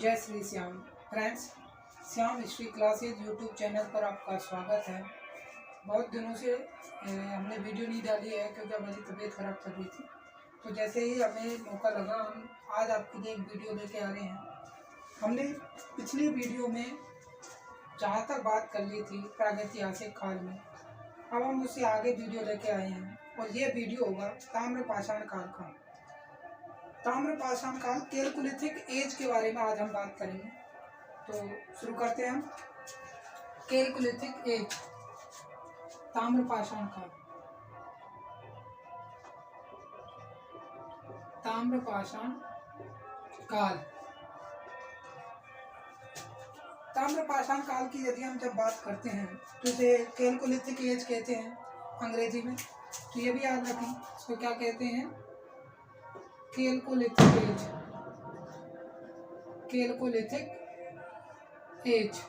जय Shri Shyam. Friends, Shyam history classes YouTube channel पर आपका स्वागत है। बहुत दिनों से हमने वीडियो नहीं डाली है क्योंकि हमारी तबीयत खराब चल रही थी। तो जैसे ही हमें मौका लगा हम आज आपके लिए एक वीडियो लेके आ रहे हैं। हमने पिछली वीडियो में जहाँ तक बात कर ली थी प्रागैतिहासिक काल में, अब हम उससे आगे वीडियो लेके आए हैं और ये वीडियो होगा ताम्रपाषाण काल का। ताम्रपाषाण काल कैलकुलिथिक एज के बारे में आज हम बात करेंगे। तो शुरू करते हैं हम। कैलकुलिथिक एज, ताम्रपाषाण काल। ताम्रपाषाण काल, ताम्रपाषाण काल की यदि हम जब बात करते हैं तो इसे कैलकुलिथिक एज कहते हैं अंग्रेजी में। तो ये भी याद रखें, इसको क्या कहते हैं? कैलकुलिथिक एज। कैलकुलिथिक एज,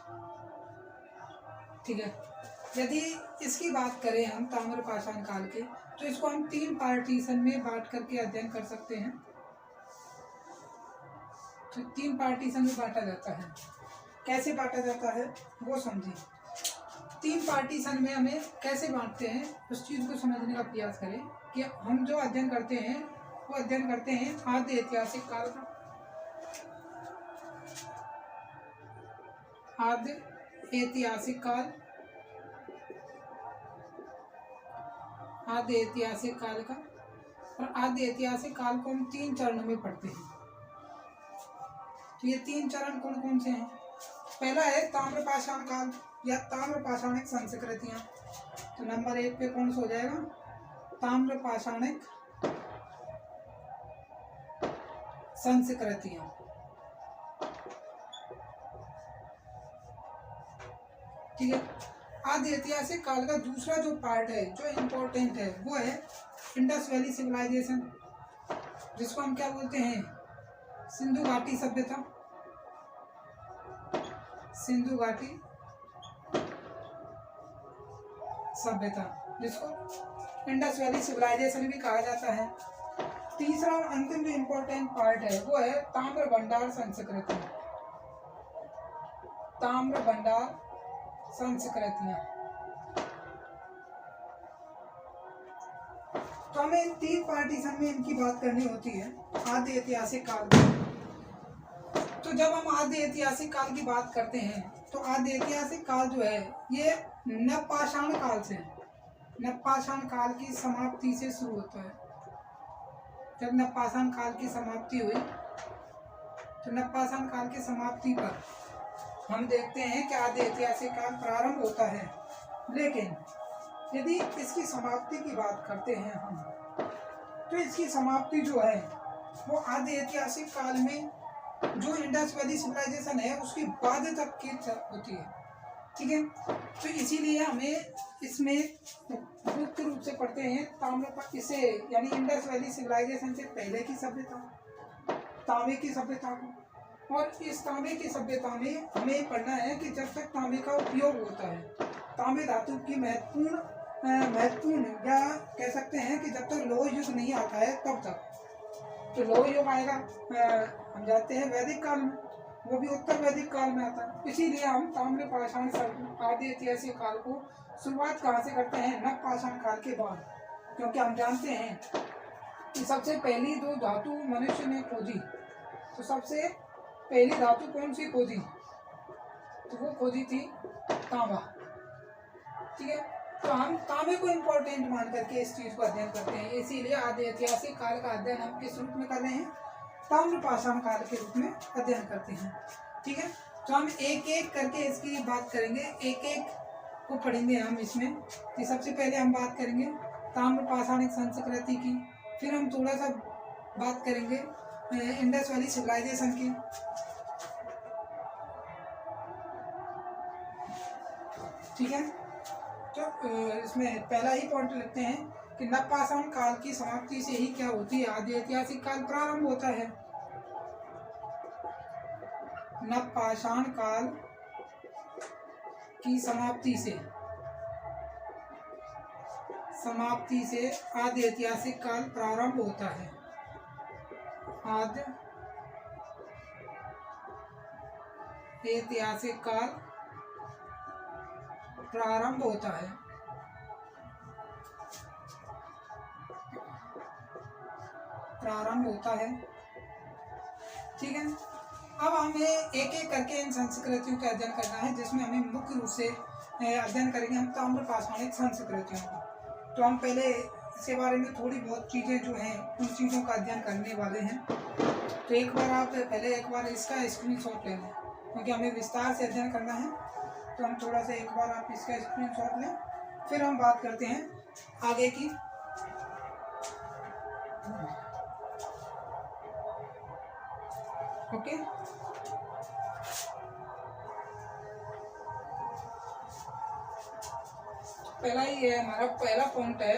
ठीक है। यदि इसकी बात करें हम ताम्रपाषाण काल के, तो इसको हम 3 पार्टीशन में बांट करके अध्ययन कर सकते हैं। तो 3 पार्टीशन में बांटा जाता है। कैसे बांटा जाता है वो समझिए। 3 पार्टीशन में हमें कैसे बांटते हैं उस चीज को समझने का प्रयास करें कि हम जो अध्ययन करते हैं वो अध्ययन करते हैं आद्य ऐतिहासिक काल का। आद्य ऐतिहासिक काल, आद्य ऐतिहासिक काल का। और आद्य ऐतिहासिक काल को हम 3 चरणों में पढ़ते हैं। तो ये 3 चरण कौन कौन से हैं? पहला है ताम्रपाषाण काल या ताम्रपाषाणिक संस्कृतियां। तो नंबर 1 पे कौन सा हो जाएगा? ताम्रपाषाणिक संस्कृतियां। ठीक है। आद्य ऐतिहासिक काल का दूसरा जो पार्ट है, जो इम्पोर्टेंट है, वो है इंडस वैली सिविलाइजेशन, जिसको हम क्या बोलते हैं? सिंधु घाटी सभ्यता। सिंधु घाटी सभ्यता, जिसको इंडस वैली सिविलाइजेशन भी कहा जाता है। तीसरा और अंतिम जो इम्पोर्टेंट पार्ट है वो है ताम्र भंडार संस्कृति। ताम्र भंडार संस्कृतियां। तो हमें 3 पार्टीशन में इनकी बात करनी होती है आद्य ऐतिहासिक काल की। तो जब हम आद्य ऐतिहासिक काल की बात करते हैं तो आद्य ऐतिहासिक काल जो है ये नवपाषाण काल से, नवपाषाण काल की समाप्ति से शुरू होता है। जब नवपाषाण काल की समाप्ति हुई तो नवपाषाण काल की समाप्ति पर हम देखते हैं कि आद्य ऐतिहासिक काल प्रारंभ होता है। लेकिन यदि इसकी समाप्ति की बात करते हैं हम, तो इसकी समाप्ति जो है वो आद्य ऐतिहासिक काल में जो इंडस वैली सिविलाइजेशन है उसकी बाद तक की होती है। ठीक है। तो इसीलिए हमें इसमें मुख्य रूप से पढ़ते हैं इसे, यानी इंडस वैली सिविलाइजेशन से पहले की सभ्यता, तांबे की सभ्यता को। और इस तांबे की सभ्यता में हमें पढ़ना है कि जब तक तांबे का उपयोग होता है, तांबे धातु की महत्वपूर्ण या कह सकते हैं कि जब तक लौह युग नहीं आता है तब तक। तो लौह युग आएगा हम जानते हैं वैदिक काल में, वो भी उत्तर वैदिक काल में आता है। इसीलिए हम ताम्रपाषाण आद्य ऐतिहासिक काल को शुरुआत कहाँ से करते हैं? नवपाषाण काल के बाद। क्योंकि हम जानते हैं कि सबसे पहली जो धातु मनुष्य ने खोजी, तो सबसे पहली धातु कौन सी खोजी? तो वो खोजी थी तांबा। ठीक है। तो हम तांबे को इम्पोर्टेंट मान करके इस चीज को अध्ययन करते हैं। इसीलिए आद्य ऐतिहासिक काल का अध्ययन हम किस रूप में कर रहे हैं? ताम्रपाषाण काल के रूप में अध्ययन करते हैं। ठीक है। तो हम एक एक करके इसकी बात करेंगे, एक एक को पढ़ेंगे हम इसमें। कि सबसे पहले हम बात करेंगे ताम्रपाषाणिक संस्कृति की, फिर हम थोड़ा सा बात करेंगे इंडस वैली सिविलाइजेशन की। ठीक है। तो इसमें पहला ही पॉइंट लिखते हैं कि नवपाषाण काल की समाप्ति से ही क्या होती है? आद्य ऐतिहासिक काल प्रारंभ होता है। नवपाषाण काल की समाप्ति से आद्य ऐतिहासिक काल प्रारंभ होता है। आद्य ऐतिहासिक काल प्रारंभ होता है। ठीक है। अब हमें एक एक करके इन संस्कृतियों का अध्ययन करना है, जिसमें हमें मुख्य रूप से अध्ययन करेंगे हम ताम्र पाषाणिक संस्कृतियों का। तो हम पहले इसके बारे में थोड़ी बहुत चीज़ें जो हैं उन चीज़ों का अध्ययन करने वाले हैं। तो एक बार इसका स्क्रीनशॉट ले लें, क्योंकि हमें विस्तार से अध्ययन करना है। तो हम थोड़ा सा एक बार आप इसका स्क्रीनशॉट लें, फिर हम बात करते हैं आगे की। ओके, पहला ही है हमारा पहला पॉइंट है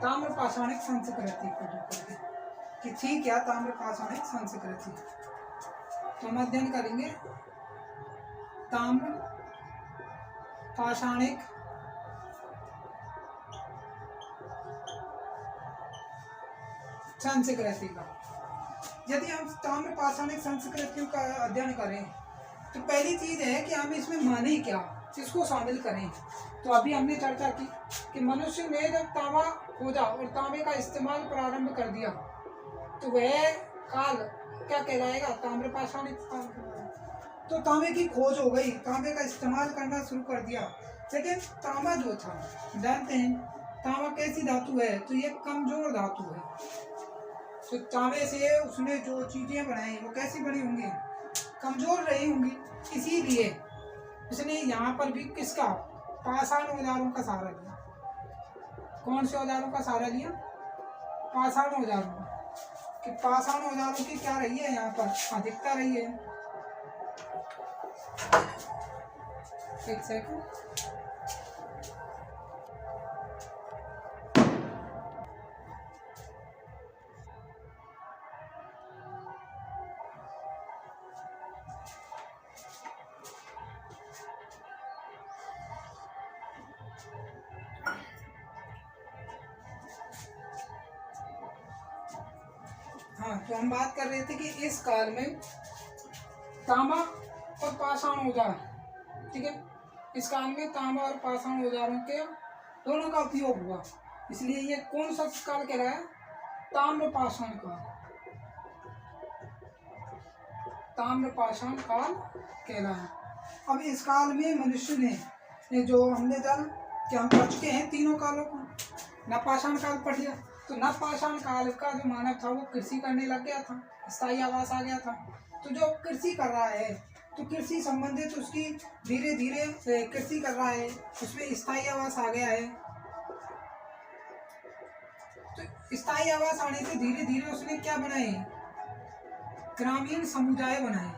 ताम्र पाषाणिक संस्कृति को लेकर कि थी क्या ताम्र पाषाणिक संस्कृति। तो हम अध्ययन करेंगे ताम्र पाषाणिक संस्कृति का। यदि हम ताम्र पाषाणिक संस्कृतियों का अध्ययन करें तो पहली चीज है कि हम इसमें माने क्या, इसको शामिल करें। तो अभी हमने चर्चा की कि मनुष्य ने जब तांबा खोजा और तांबे का इस्तेमाल प्रारंभ कर दिया तो वह काल क्या कहलाएगा, ताम्र पाषाणिक काल। तो तांबे की खोज हो गई, तांबे का इस्तेमाल करना शुरू कर दिया। लेकिन तांबा जो था, जानते हैं तांबा कैसी धातु है, तो ये कमजोर धातु है। तो तांबे से उसने जो चीजें बनाई वो कैसी बनी होंगी, कमजोर रही होंगी। इसीलिए उसने यहाँ पर भी किसका, पाषाण औजारों का सहारा लिया। कौन से औजारों का सहारा लिया, पाषाण औजारों कि पाषाण औजारों की क्या रही है, यहाँ पर अधिकता रही है। एक सेकंड, हाँ। तो हम बात कर रहे थे कि इस काल में तांबा और पाषाण औजार, ठीक है, इस काल में तांबा और पाषाण औजारों के दोनों का उपयोग हुआ। इसलिए ये कौन सा काल कहलाया, ताम्र पाषाण काल, ताम्र पाषाण काल कहलाया। अब इस काल में मनुष्य ने जो हमने जाना कि हम पढ़ चुके हैं तीनों कालों को, नवपाषाण काल पढ़ लिया। तो नवपाषाण काल का जो मानव था वो कृषि करने लग गया था, स्थायी आवास आ गया था। तो जो कृषि कर रहा है तो कृषि संबंधित उसकी धीरे धीरे कृषि कर रहा है, उसमें स्थायी आवास आ गया है। तो स्थायी आवास आने से धीरे धीरे उसने क्या बनाए, ग्रामीण समुदाय बनाए।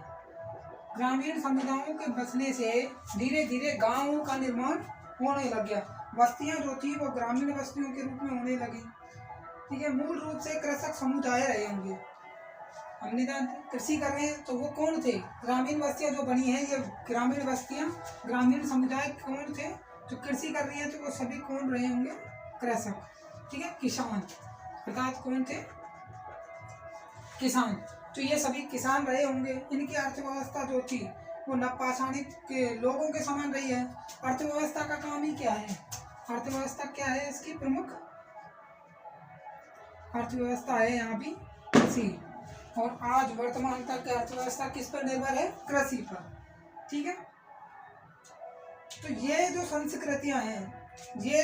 ग्रामीण समुदायों के बसने से धीरे धीरे गांवों का निर्माण होने लग गया। बस्तियां जो थी वो ग्रामीण बस्तियों के रूप में होने लगी। ठीक है, मूल रूप से कृषक समुदाय रहे होंगे। हमने जानते कृषि कर रहे हैं तो वो कौन थे, ग्रामीण बस्तियां जो बनी है, ये ग्रामीण बस्तियां, ग्रामीण समुदाय कौन थे जो कृषि कर रही है, तो वो सभी कौन रहे होंगे, कृषक। ठीक है, किसान, अर्थात कौन थे, किसान। तो ये सभी किसान रहे होंगे। इनकी अर्थव्यवस्था जो थी वो नवपाषाणिक के लोगों के समान रही है। अर्थव्यवस्था का काम ही क्या है, अर्थव्यवस्था क्या है, इसकी प्रमुख अर्थव्यवस्था है यहाँ भी कृषि। और आज वर्तमान तक की अर्थव्यवस्था किस पर निर्भर है, कृषि पर। ठीक है, तो ये जो संस्कृतियां हैं ये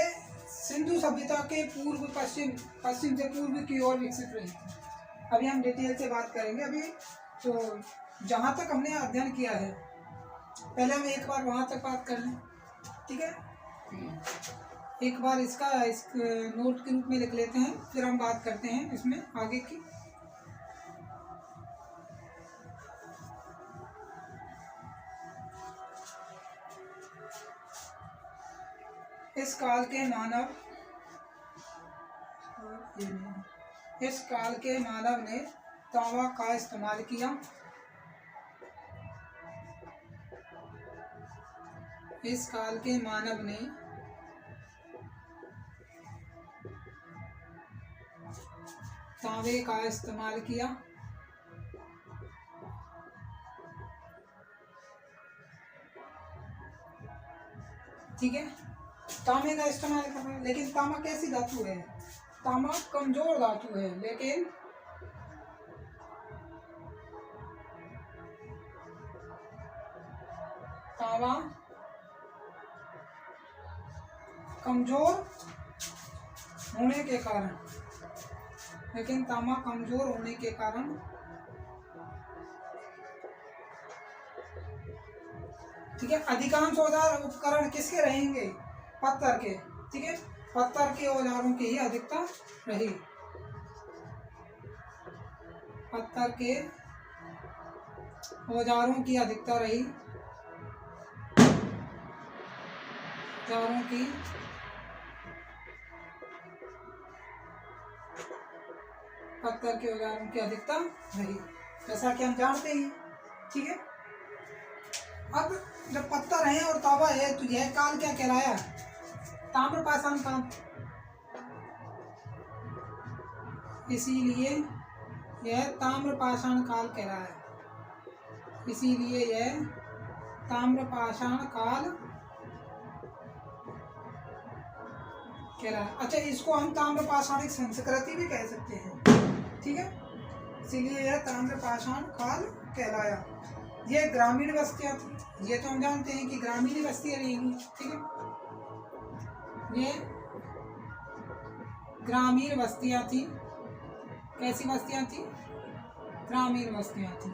सिंधु सभ्यता के पूर्व पश्चिम से पूर्व की ओर विकसित रही थी। अभी हम डिटेल से बात करेंगे। अभी तो जहाँ तक हमने अध्ययन किया है, पहले हम एक बार वहाँ तक बात कर लें। ठीक है, एक बार इसका नोट के रूप में लिख लेते हैं, फिर हम बात करते हैं इसमें आगे की। इस काल के मानव ने तांबा का इस्तेमाल किया। इस काल के मानव ने तांबे का इस्तेमाल किया ठीक है, तांबे का इस्तेमाल कर रहे हैं। लेकिन तांबा कैसी धातु है, तांबा कमजोर धातु है, लेकिन तांबा कमजोर होने के कारण, लेकिन तांबा कमजोर होने के कारण ठीक है, अधिकांश औजार उपकरण किसके रहेंगे, पत्थर के। ठीक है, पत्थर के औजारों की ही अधिकता रही, पत्थर के औजारों की अधिकता रही, औजारों की पत्थर के औजारों की अधिकता रही, जैसा कि हम जानते हैं। ठीक है, अब जब पत्थर है और तांबा है तो यह काल क्या कहलाया, ताम्रपाषाण काल। इसीलिए यह ताम्रपाषाण काल कहलाया, इसीलिए यह ताम्रपाषाण काल कहलाया। अच्छा, इसको हम ताम्रपाषाणिक संस्कृति भी कह सकते हैं। ठीक है, इसीलिए यह ताम्रपाषाण काल कहलाया। यह ग्रामीण बस्तियां थी, ये तो हम जानते हैं कि ग्रामीण बस्तियां रहेंगी। ठीक है, ये ग्रामीण बस्तियां थी। कैसी बस्तियां थी, ग्रामीण बस्तियां थी।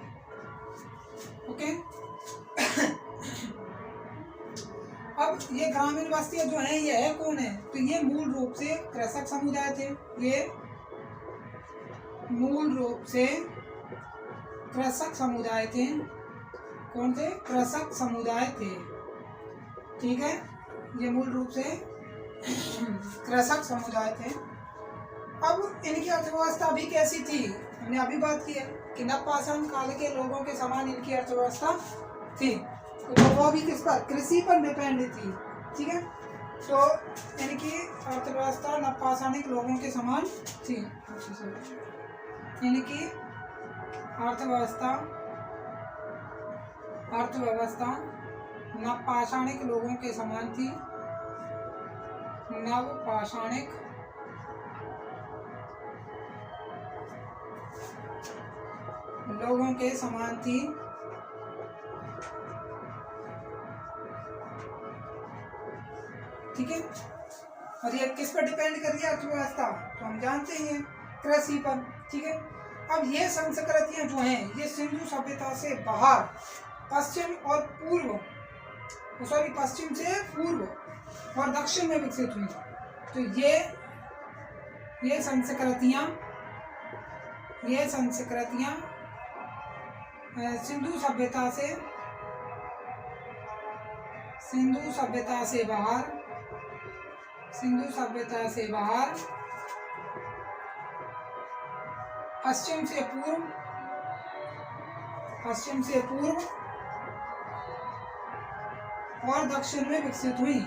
ओके, अब ये ग्रामीण बस्तियां जो हैं ये है कौन है, तो ये मूल रूप से कृषक समुदाय थे। ये मूल रूप से कृषक समुदाय थे। कौन थे, कृषक समुदाय थे। ठीक है, ये मूल रूप से कृषक समुदाय थे। अब इनकी अर्थव्यवस्था भी कैसी थी, हमने अभी बात की है कि नवपाषाण काल के लोगों के समान इनकी अर्थव्यवस्था थी, तो वो भी किस पर, कृषि पर डिपेंड थी। ठीक है, तो इनकी अर्थव्यवस्था नवपाषाणिक लोगों के समान थी। इनकी अर्थव्यवस्था नवपाषाणिक लोगों के समान थी, नवपाषाणिक लोगों के समान थी। ठीक है, और ये किस पर डिपेंड कर रही है अर्थव्यवस्था, तो हम जानते ही हैं, कृषि पर। ठीक है, अब ये संस्कृतियां जो हैं ये सिंधु सभ्यता से बाहर पश्चिम और पूर्व, सॉरी पश्चिम से पूर्व और दक्षिण में विकसित हुई। तो ये संस्कृतियां सिंधु सभ्यता से बाहर पश्चिम से पूर्व और दक्षिण में विकसित हुई,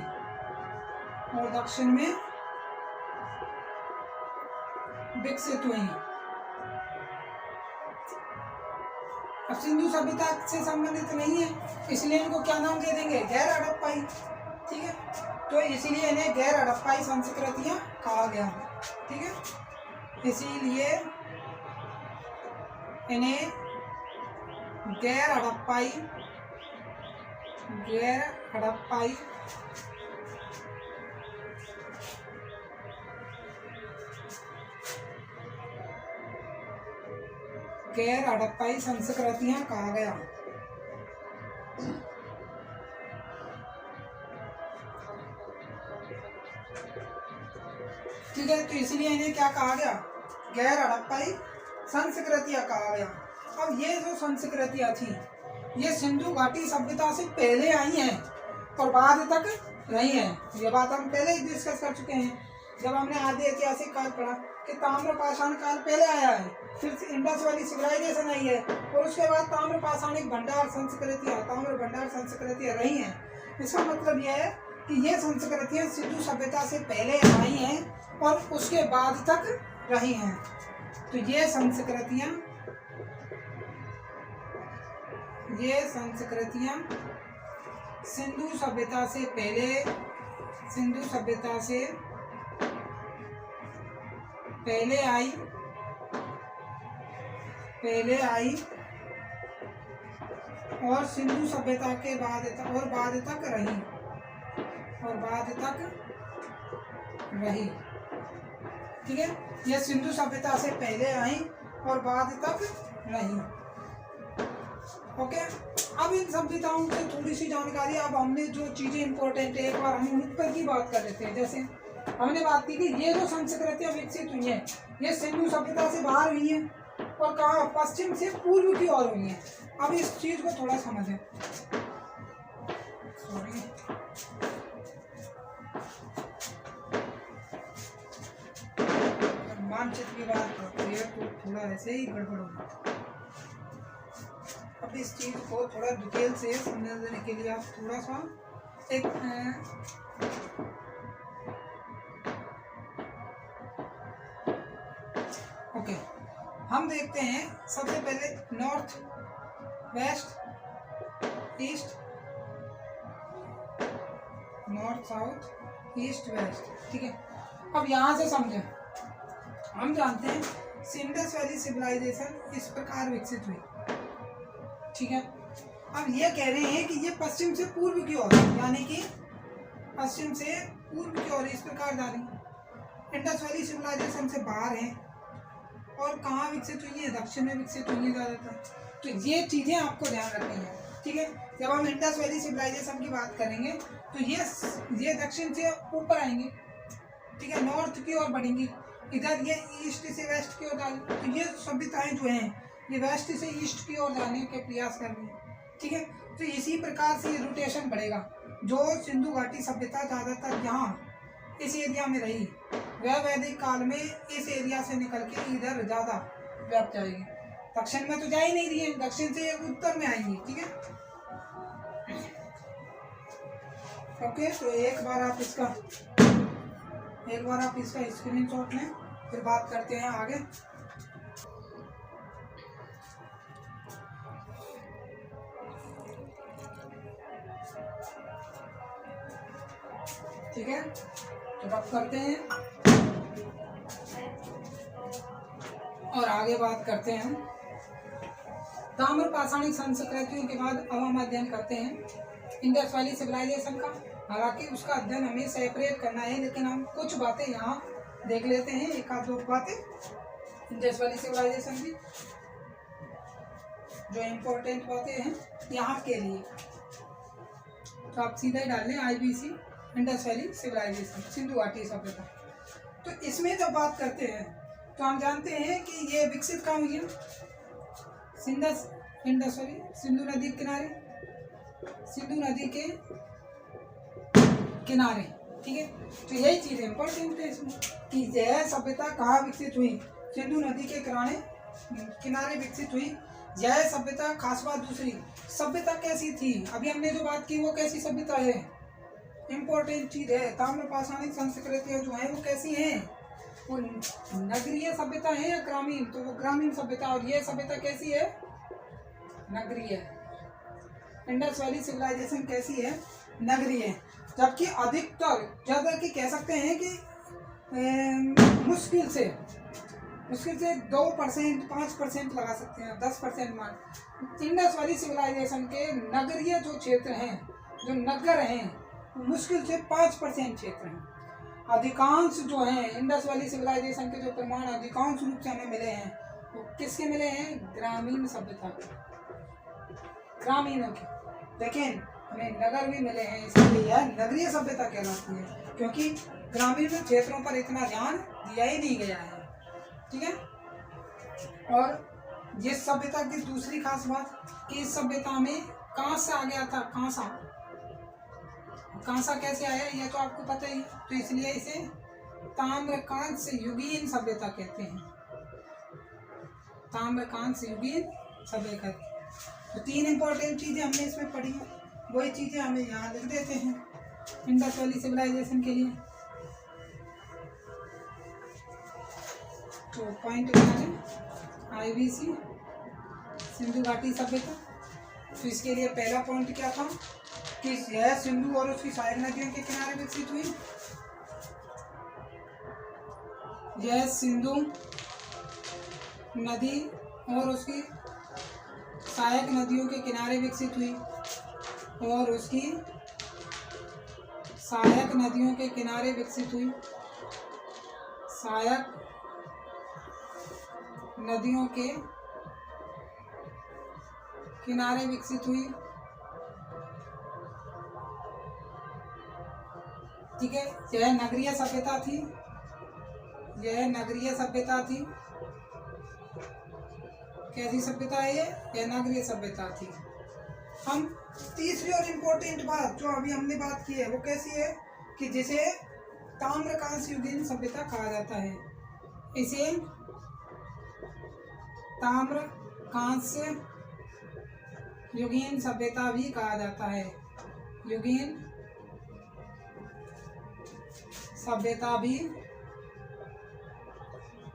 अब सिंधु सभ्यता से संबंधित नहीं है, इसलिए इनको क्या नाम दे देंगे, गैर हड़प्पाई। ठीक है, तो इसीलिए इन्हें गैर हड़प्पाई संस्कृतियां कहा गया। ठीक है, इसीलिए इन्हें गैर हड़प्पाई गैर हड़प्पाई संस्कृतियां कहा गया। ठीक है, तो इसलिए इन्हें क्या कहा गया, गैर हड़प्पाई संस्कृतियां कहा गया। अब ये जो संस्कृतियां थी ये सिंधु घाटी सभ्यता से पहले आई हैं और बाद तक रही हैं। ये बात हम पहले ही डिस्कस कर चुके हैं जब हमने आदि ऐतिहासिक काल पढ़ा कि ताम्रपाषाण काल पहले आया है, फिर इंडस वाली सिविलाइजेशन आई है और उसके बाद ताम्रपाषाणिक ताम्र भंडार संस्कृतियां रही हैं। इसका मतलब यह है कि ये संस्कृतियां सिंधु सभ्यता से पहले आई हैं और उसके बाद तक रही हैं। तो ये संस्कृतियां सिंधु सभ्यता से पहले, सिंधु सभ्यता से पहले आई और सिंधु सभ्यता के बाद तक रही, ठीक है। ये सिंधु सभ्यता से पहले आई और बाद तक रही। ओके, अब इन सभ्यताओं से थोड़ी सी जानकारी। अब हमने जो चीजें इंपॉर्टेंट है, एक बार हम उन पर की बात कर लेते हैं। जैसे हमने बात की कि ये जो संस्कृतियां विकसित हुई हैं, ये सिंधु सभ्यता से बाहर हुई हैं और कहाँ, पश्चिम से पूर्व की ओर हुई हैं। अब इस चीज को थोड़ा समझें। सॉरी, मानचित्र की बात करते हैं तो थोड़ा ऐसे ही गड़बड़ होगा। अब इस चीज को थोड़ा डिटेल से समझने के लिए आप थोड़ा सा एक ओके, हम देखते हैं सबसे पहले north, west, east, north, south, east, west, ठीक है। अब यहाँ से समझें। हम जानते हैं इंडस वैली सिविलाइजेशन इस प्रकार विकसित हुई, ठीक है। अब ये कह रहे हैं कि ये पश्चिम से पूर्व की ओर, यानी कि पश्चिम से पूर्व की ओर इस प्रकार जा रही। इंडस वैली सिविलाइजेशन से बाहर है और कहाँ विकसित हुई है, दक्षिण में विकसित हुई है ज़्यादातर। तो ये चीज़ें आपको ध्यान रखनी है, ठीक है। जब हम इंडस वैली सिविलाइजेशन की बात करेंगे तो ये दक्षिण से ऊपर आएंगे, ठीक है, नॉर्थ की ओर बढ़ेंगी। इधर ये ईस्ट से वेस्ट की ओर जा रही, तो ये सभ्यताएं जो हैं ये वेस्ट से ईस्ट की ओर जाने के प्रयास कर रही है, ठीक है। तो इसी प्रकार से रोटेशन बढ़ेगा। जो सिंधु घाटी सभ्यता ज़्यादातर यहाँ इस एरिया में रही, वह वैदिक काल में इस एरिया से निकल के इधर ज़्यादा व्याप्त जाएगी। दक्षिण में तो जा ही नहीं रही है, दक्षिण से उत्तर में आएंगी, ठीक है। ओके, तो एक बार आप इसका स्क्रीनशॉट लें, फिर बात करते हैं आगे। ठीक है, तो बात करते हैं और आगे बात करते हैं। ताम्र पाषाणिक संस्कृतियों के बाद अब हम अध्ययन करते हैं इंडस वैली सिविलाइजेशन का। हालांकि उसका अध्ययन हमें सेपरेट करना है, लेकिन हम कुछ बातें यहाँ देख लेते हैं, एक आध दो बातें इंडस वैली सिविलाइजेशन की जो इम्पोर्टेंट बातें हैं यहाँ के लिए। तो आप सीधा ही डाल लें IBC Indus valley civilisation, Sindhu घाटी सभ्यता। तो इसमें जब बात करते हैं तो हम जानते हैं कि ये विकसित कहाँ हुई है, सिंधु नदी के किनारे, सिंधु नदी के किनारे, ठीक है। तो यही चीज़ इम्पोर्टेंट है इसमें कि यह सभ्यता कहाँ विकसित हुई, सिंधु नदी के किनारे विकसित हुई। यह सभ्यता, खास बात दूसरी, सभ्यता कैसी थी, अभी हमने जो बात की वो कैसी सभ्यता है, इम्पोर्टेंट चीज है। ताम्र पाषाणिक संस्कृतियाँ जो है वो कैसी हैं, वो नगरीय सभ्यता है या ग्रामीण, तो वो ग्रामीण सभ्यता। और ये सभ्यता कैसी है, नगरीय। इंडस वैली सिविलाइजेशन कैसी है, नगरीय। जबकि अधिकतर, ज़्यादा की कह सकते हैं कि मुश्किल से 2%, 5% लगा सकते हैं, 10% मान। इंडस वैली सिविलाइजेशन के नगरीय जो क्षेत्र हैं, जो नगर हैं, मुश्किल से 5% क्षेत्र हैं। अधिकांश जो हैं इंडस वैली सिविलाइजेशन के जो प्रमाण अधिकांश रूप से हमें मिले हैं वो किसके मिले हैं, ग्रामीण सभ्यता के, ग्रामीणों के। लेकिन हमें नगर भी मिले हैं, इसलिए यह नगरीय सभ्यता कहलाती है, क्योंकि ग्रामीण क्षेत्रों पर इतना ध्यान दिया ही नहीं गया है, ठीक है। और ये सभ्यता की दूसरी खास बात कि इस सभ्यता में कांसा आ गया था, कांसा कैसे आया ये तो आपको पता ही, तो इसलिए इसे ताम्रकांस्य युगीन सभ्यता कहते हैं, ताम्रकांस्य युगीन सभ्यता। तो 3 इंपॉर्टेंट चीजें हमने इसमें पढ़ी हैं, वही चीजें हमें यहाँ लिख देते हैं इंडस वैली सिविलाइजेशन के लिए। तो पॉइंट क्या है, IBC सिंधु घाटी सभ्यता। तो इसके लिए पहला पॉइंट क्या था कि यह सिंधु और उसकी सहायक नदियों के किनारे विकसित हुई। यह सिंधु नदी और उसकी सहायक नदियों के किनारे विकसित हुई और उसकी सहायक नदियों के किनारे विकसित हुई। सहायक नदियों के किनारे विकसित हुई। ठीक है, यह नगरीय सभ्यता थी। यह नगरीय सभ्यता थी। कैसी सभ्यता है ये? यह नगरीय सभ्यता थी। हम तीसरी और इम्पोर्टेंट बात जो अभी हमने बात की है वो कैसी है कि जिसे ताम्रकांस्य युगीन सभ्यता कहा जाता है। इसे ताम्रकांस्य युगीन सभ्यता भी कहा जाता है। युगीन सभ्यता भी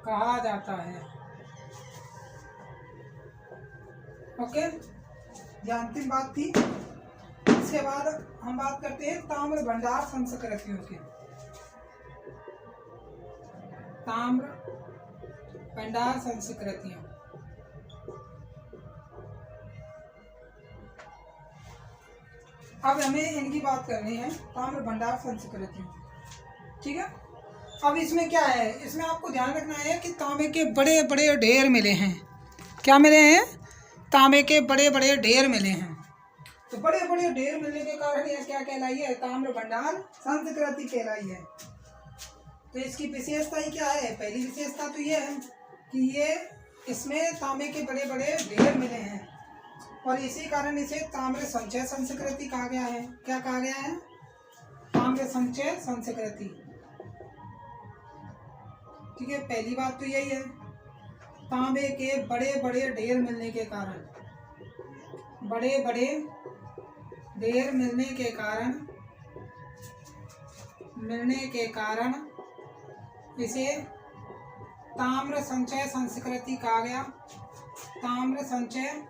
कहा जाता है। ओके, यह अंतिम बात थी। इसके बाद हम बात करते हैं ताम्र भंडार संस्कृतियों की। ताम्र भंडार संस्कृतियां। अब हमें इनकी बात करनी है, ताम्र भंडार संस्कृतियों। ठीक है, अब इसमें क्या है, इसमें आपको ध्यान रखना है कि तांबे के बड़े बड़े ढेर मिले हैं। क्या मिले हैं? तांबे के बड़े बड़े ढेर मिले हैं। तो बड़े बड़े ढेर मिलने के कारण यह क्या कहलाई है? ताम्र भंडार संस्कृति कहलाई है। तो इसकी विशेषता ही क्या है? पहली विशेषता तो यह है कि ये इसमें तांबे के बड़े बड़े ढेर मिले हैं और इसी कारण इसे ताम्र संचय संस्कृति कहा गया है। क्या कहा गया है? ताम्र संचय संस्कृति। ठीक है, पहली बात तो यही है, तांबे के बड़े बड़े ढेर मिलने के कारण, बड़े बड़े ढेर मिलने के कारण इसे ताम्र संचय संस्कृति कहा गया। ताम्र संचय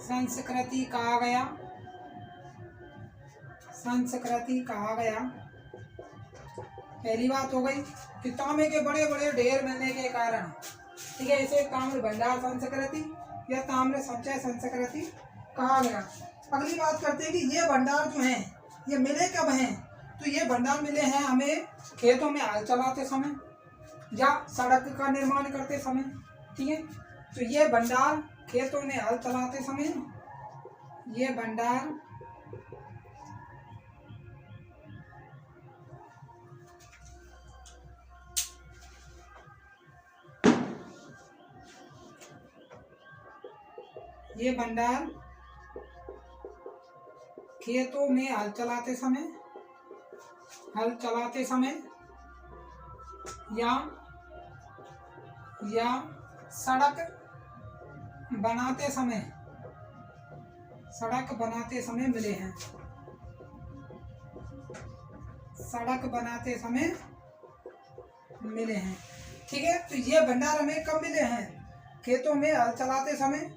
संस्कृति कहा गया। संस्कृति कहा गया। पहली बात हो गई कि तांबे के बड़े बड़े ढेर मिलने के कारण, ठीक है, इसे ताम्र भंडार संस्कृति या ताम्र संचय संस्कृति कहा गया। अगली बात करते हैं कि ये भंडार जो हैं ये मिले कब हैं? तो ये भंडार मिले हैं हमें खेतों में हल चलाते समय या सड़क का निर्माण करते समय। ठीक है, तो ये भंडार खेतों में हल चलाते समय, ये भंडार खेतों में हल चलाते समय या सड़क बनाते समय मिले हैं। सड़क बनाते समय मिले हैं। ठीक है, तो ये भंडार हमें कब मिले हैं? खेतों में हल चलाते समय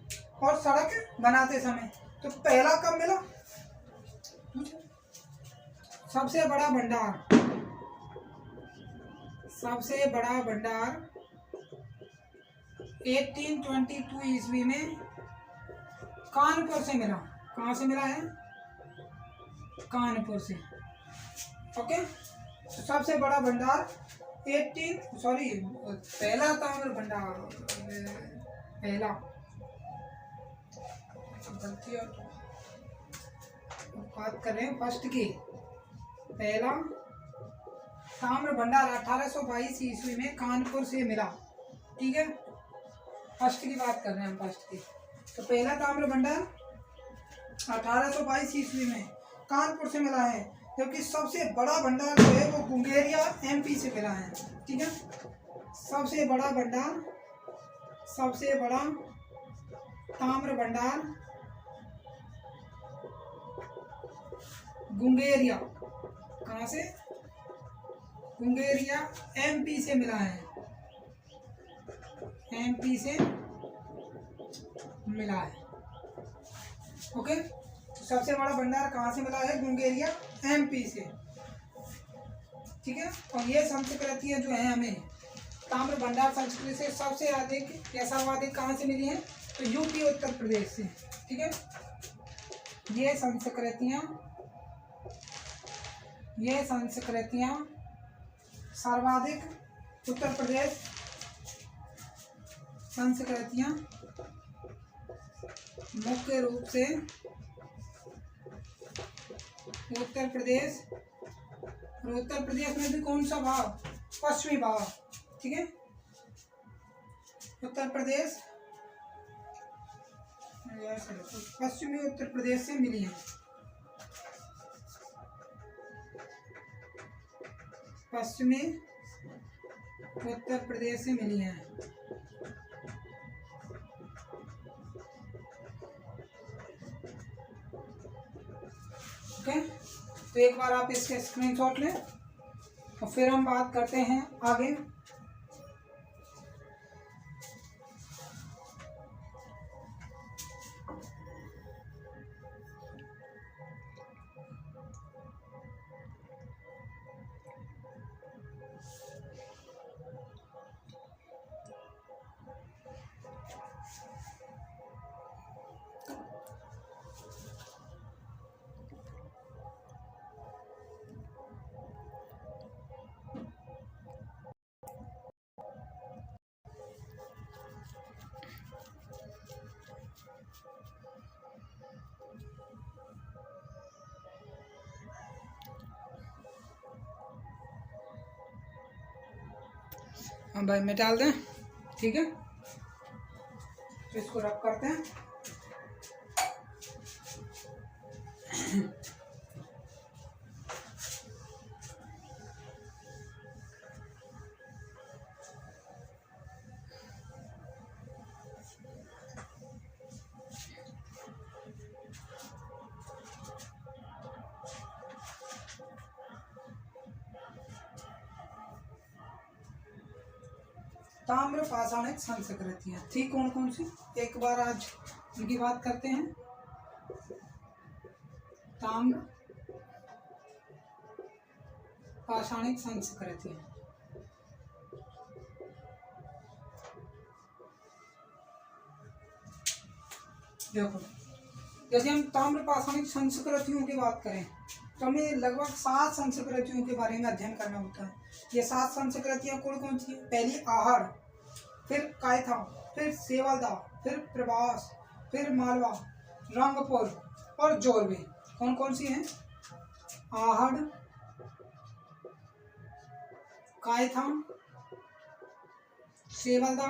और सड़क बनाते समय। तो पहला कब मिला? सबसे बड़ा भंडार 1822 ईस्वी में कानपुर से मिला। कहाँ से मिला है? कानपुर से। ओके, तो सबसे बड़ा भंडार पहला ताम्र भंडार, पहला गलती और बात कर रहे हैं फर्स्ट की। पहला ताम्र भंडार 1822 ईस्वी में कानपुर से मिला। ठीक है, फर्स्ट की बात कर रहे हैं हम, फर्स्ट की। तो पहला ताम्र भंडार 1822 ईस्वी में कानपुर से मिला है, जबकि सबसे बड़ा भंडार जो है वो गुंगेरिया एमपी से मिला है। ठीक है, सबसे बड़ा ताम्र भंडार गुंगेरिया, कहाँ से? गुंगेरिया एमपी से मिला है। एमपी से मिला है। ओके, तो सबसे बड़ा भंडार कहाँ से मिला है? गुंगेरिया एमपी से, ठीक है। और ये संस्कृतियाँ जो है हमें ताम्र भंडार संस्कृति से सबसे अधिक या सर्वाधिक कहाँ से मिली है? तो यूपी उत्तर प्रदेश से, ठीक है। ये संस्कृतियाँ सर्वाधिक उत्तर प्रदेश संस्कृतियाँ मुख्य रूप से उत्तर प्रदेश, और उत्तर प्रदेश में भी कौन सा भाग? पश्चिमी भाग, ठीक है। उत्तर प्रदेश पश्चिमी उत्तर प्रदेश से मिली है, पश्चिमी उत्तर प्रदेश से मिली है। ओके, तो एक बार आप इसके स्क्रीनशॉट लें और फिर हम बात करते हैं आगे। हम भाई में डाल दें, ठीक है। तो इसको रब करते हैं। ताम्र पाषाणिक संस्कृतियाँ थी कौन कौन सी? एक बार आज इनकी बात करते हैं। ताम्र पाषाणिक संस्कृतियाँ, देखो यदि हम ताम्र पाषाणिक संस्कृतियों की बात करें तो हमें लगभग 7 संस्कृतियों के बारे में अध्ययन करना होता है। ये 7 संस्कृतियाँ कौन कौन सी है? पहली आहड़, फिर कायथा, फिर सेवालदा, फिर प्रभास, फिर मालवा, रंगपुर और जोरवे। कौन कौन सी हैं? आहड़, कायथा, सेवालदा,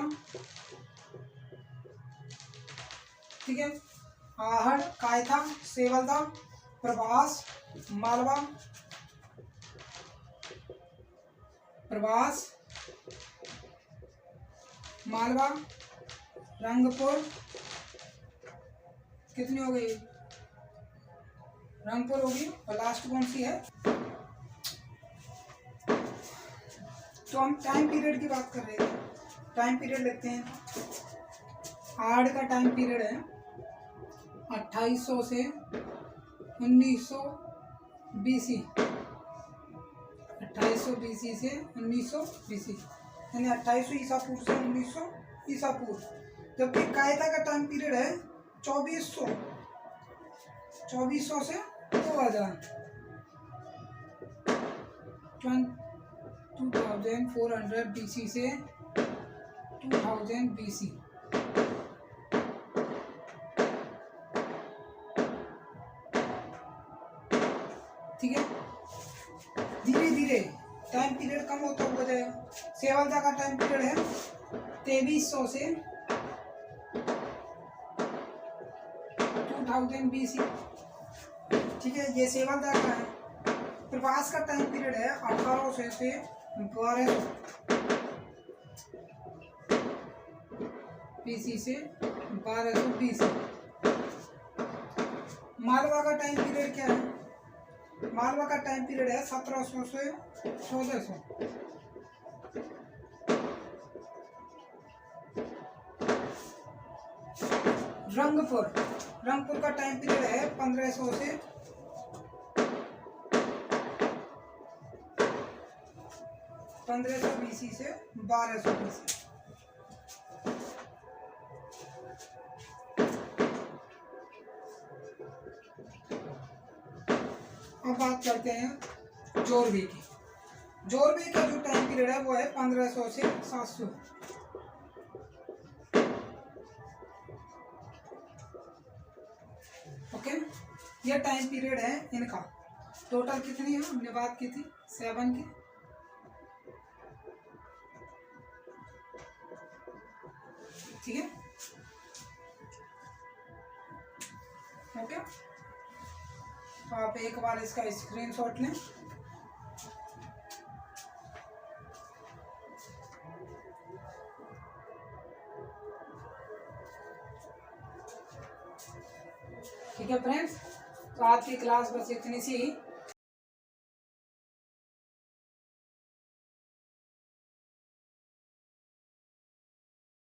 ठीक है। आहड़, कायथा, सेवालदा, प्रभास, मालवा, प्रभास, मालवा, रंगपुर, कितनी हो गई? रंगपुर होगी। और लास्ट कौन सी है? तो हम टाइम पीरियड की बात कर रहे थे, टाइम पीरियड लेते हैं। आहड़ का टाइम पीरियड है 2800 से 1900 BC, 2800 BC से 1900 BC, यानी 2800 ईसा पूर्व से 1900 ईसा पूर्व। जबकि कायथा का टाइम पीरियड है 2400 से 2000, 2400 BC से 2000 BC, ठीक है। धीरे धीरे टाइम पीरियड कम होता हुआ जाएगा। सेवालदा का टाइम पीरियड है 2300 से 2000 BC, ठीक है। ये सेवालदा का है। प्रभास का टाइम पीरियड है 1800 से 1200 BC से 1200 BC। मालवा का टाइम पीरियड क्या है? मालवा का टाइम पीरियड है 1700 से 1400, रंगपुर का टाइम पीरियड है 1500 से 1500 BC से 1200 BC। अब बात करते हैं जोरवे की। जोरवे का जो टाइम पीरियड है वो है 1500 से 700। ओके, ये टाइम पीरियड है इनका। टोटल कितनी है हमने बात की थी 7 की। ठीक है, ओके, तो आप एक बार इसका स्क्रीनशॉट लें। ठीक है फ्रेंड्स, तो आज की क्लास बस इतनी सी ही।